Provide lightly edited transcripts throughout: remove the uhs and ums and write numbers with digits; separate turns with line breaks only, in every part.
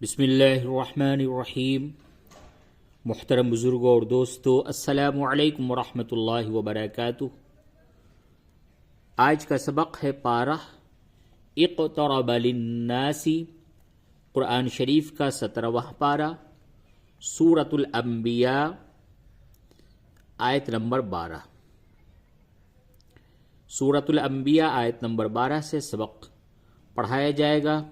बिस्मिल्लाहिर्रहमानिर्रहीम। मुहतरम बुजुर्गों और दोस्तों, अस्सलामु अलैकुम वरहमतुल्लाहि वबरकातुह। आज का सबक है पारा इक़्तरब लिन्नासी, कुरान शरीफ का 17वां पारा, सूरतुल अंबिया, आयत नंबर 12। सूरतुल अंबिया आयत नंबर 12 से सबक पढ़ाया जाएगा।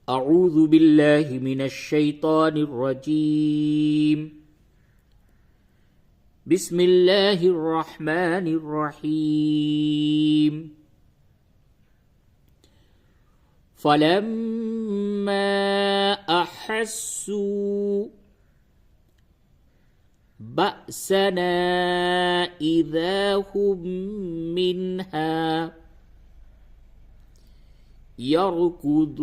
अऊज़ु बिल्लाहि मिनश शैतानिर रजीम। बिस्मिल्लाहिर रहमानिर रहीम। फलम्मा अहस्सू बअसना इज़ा हुम मिन्हा यरकुदून।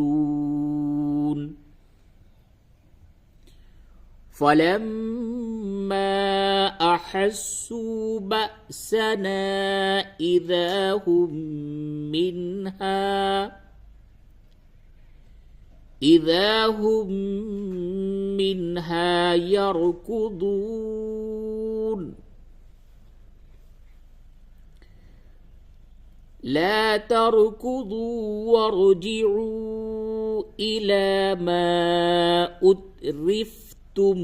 फलम्मा अहस्सू बअसना इज़ा हुम मिन्हा यरकुदून। ला तरकुदू वरजिऊ इला मा उतरिफ्तुम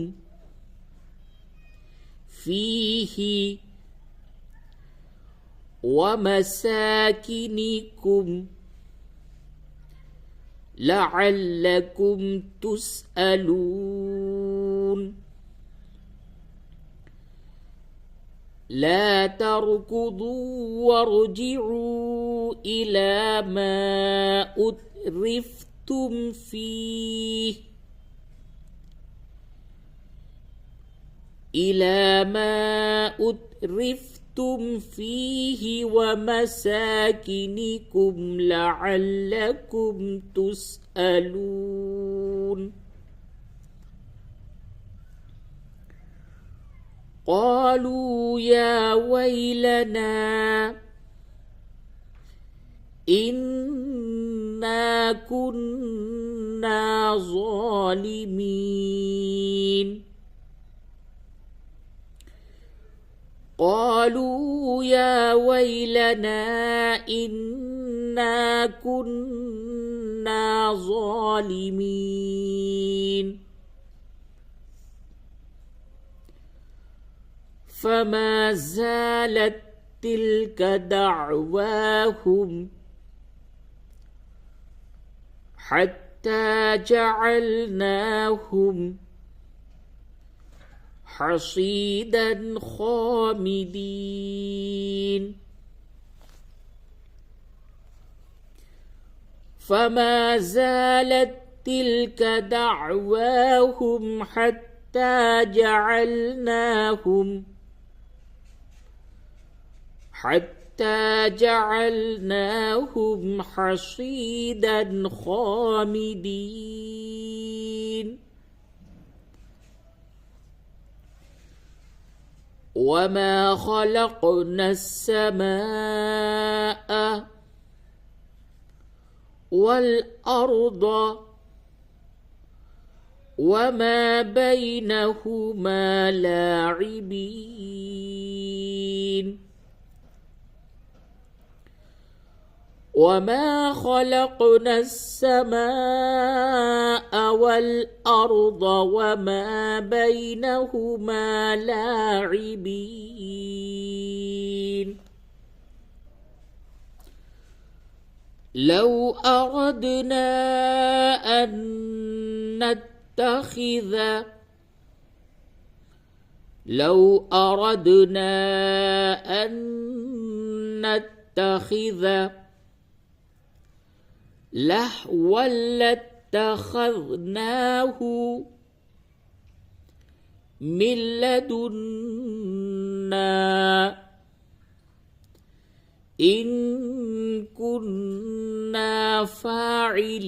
फीही वमसाकिनिकुम लअल्लकुम तुसअलून। ला तरकुदू वरजिऊ इला मा उतरिफ्तुम फीही वमसाकिनिकुम लअल्लकुम तुसअलून। قالوا يا ويلنا إنا كنا ظالمين. قالوا يا ويلنا إنا كنا ظالمين. فما زالت تلك دعواهم حتى جعلناهم حصيدا خامدين. فما زالت تلك دعواهم حتى جعلناهم حصيدا خامدين. وما خلقنا السماء والأرض وما بينهما لاعبين. وما خلقنا السماء والأرض وما بينهما لاعبين. لو أردنا أن نتخذ لهوا لاتخذناه من لدنا إن كنا فاعلين.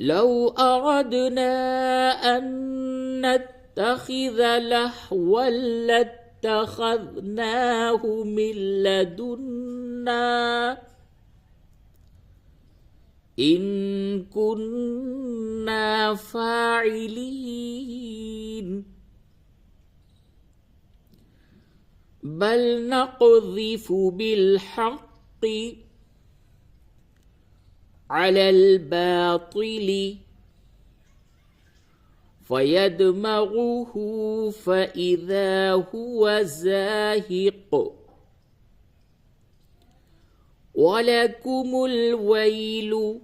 لو أردنا أن نتخذ لهوا لاتخذناه من لدنا إن كنا فاعلين بل نقذف بالحق على الباطل فيدمغه فإذا هو زاهق ولكم الويل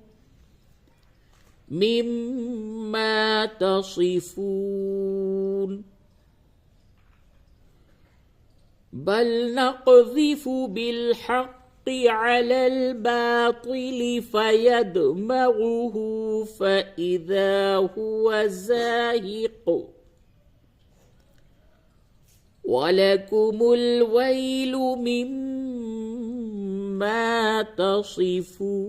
مما تصفون بل نقذف بالحق على الباطل فيدمغه فإذا هو زاهق ولكم الويل مما تصفون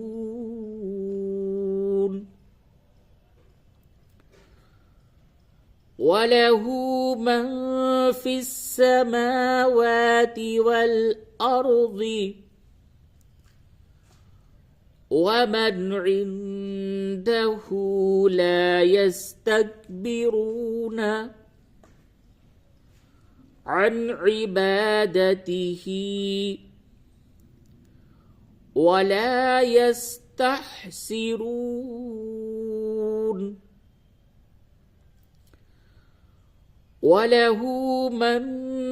وله من في السماوات والأرض ومن عنده لا يستكبرون عن عبادته ولا يستحسرون وله من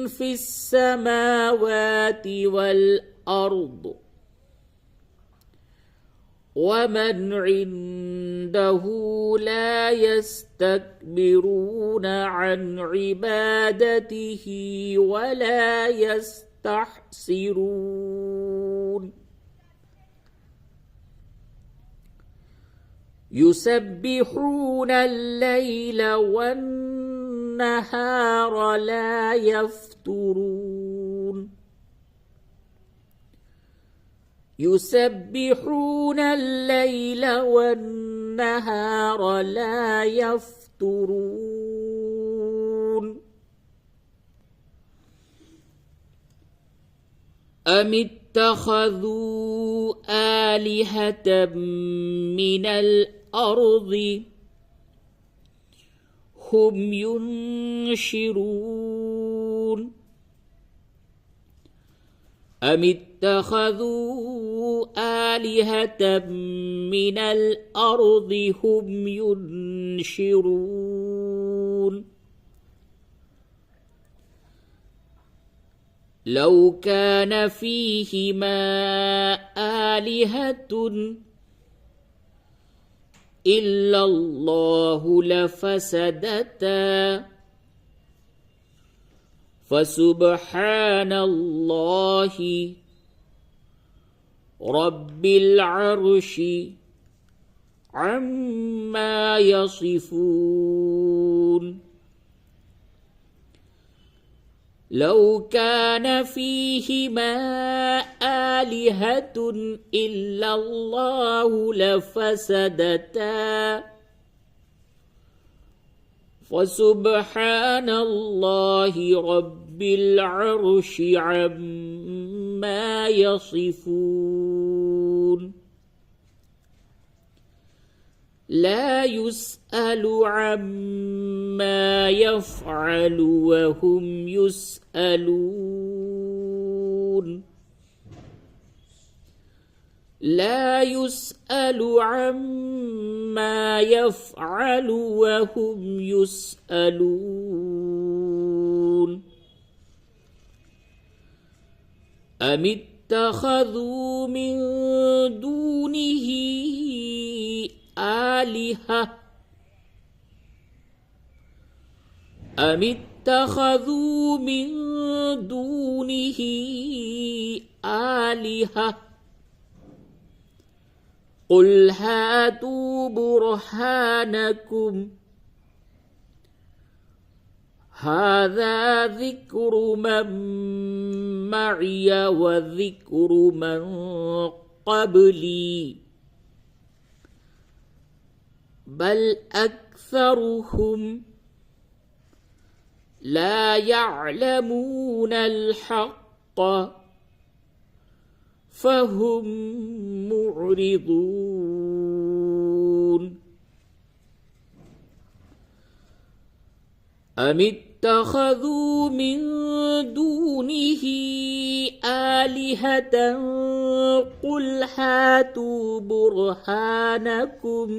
في السماوات والأرض ومن عنده لا يستكبرون عن عبادته ولا يستحسرون يسبحون الليل والنهار لا يفترون يسبحون الليل والنهار لا يفترون أم اتخذوا آلهة من الأرض هم ينشرون أم اتخذوا آلهة من الأرض هم ينشرون لو كان فيهما آلهة إلا الله لفسدتا فسبحان الله رب العرش عما يصفون لو كان فيهما آلهة إلا الله لفسدتا فسبحان الله رب العرش عما يصفون لا يسأل عما يفعل وهم يسألون لا يسأل عما يفعل وهم يسألون أم اتخذوا من دونه آلهة أم اتخذوا من دونه آلهة قل هاتوا برهانكم هذا ذكر من معي وذكر من قبلي بل أكثرهم لا يعلمون الحق فهم معرضون أم اتخذوا من دونه آلهة قل هاتوا برهانكم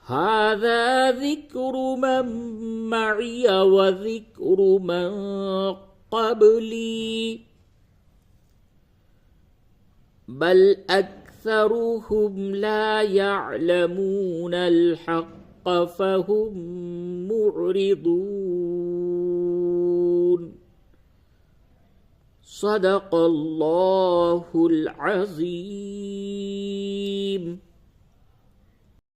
هذا ذكر من معي وذكر من قبلي بل أكثرهم لا يعلمون الحق فهم معرضون صدق الله العظيم.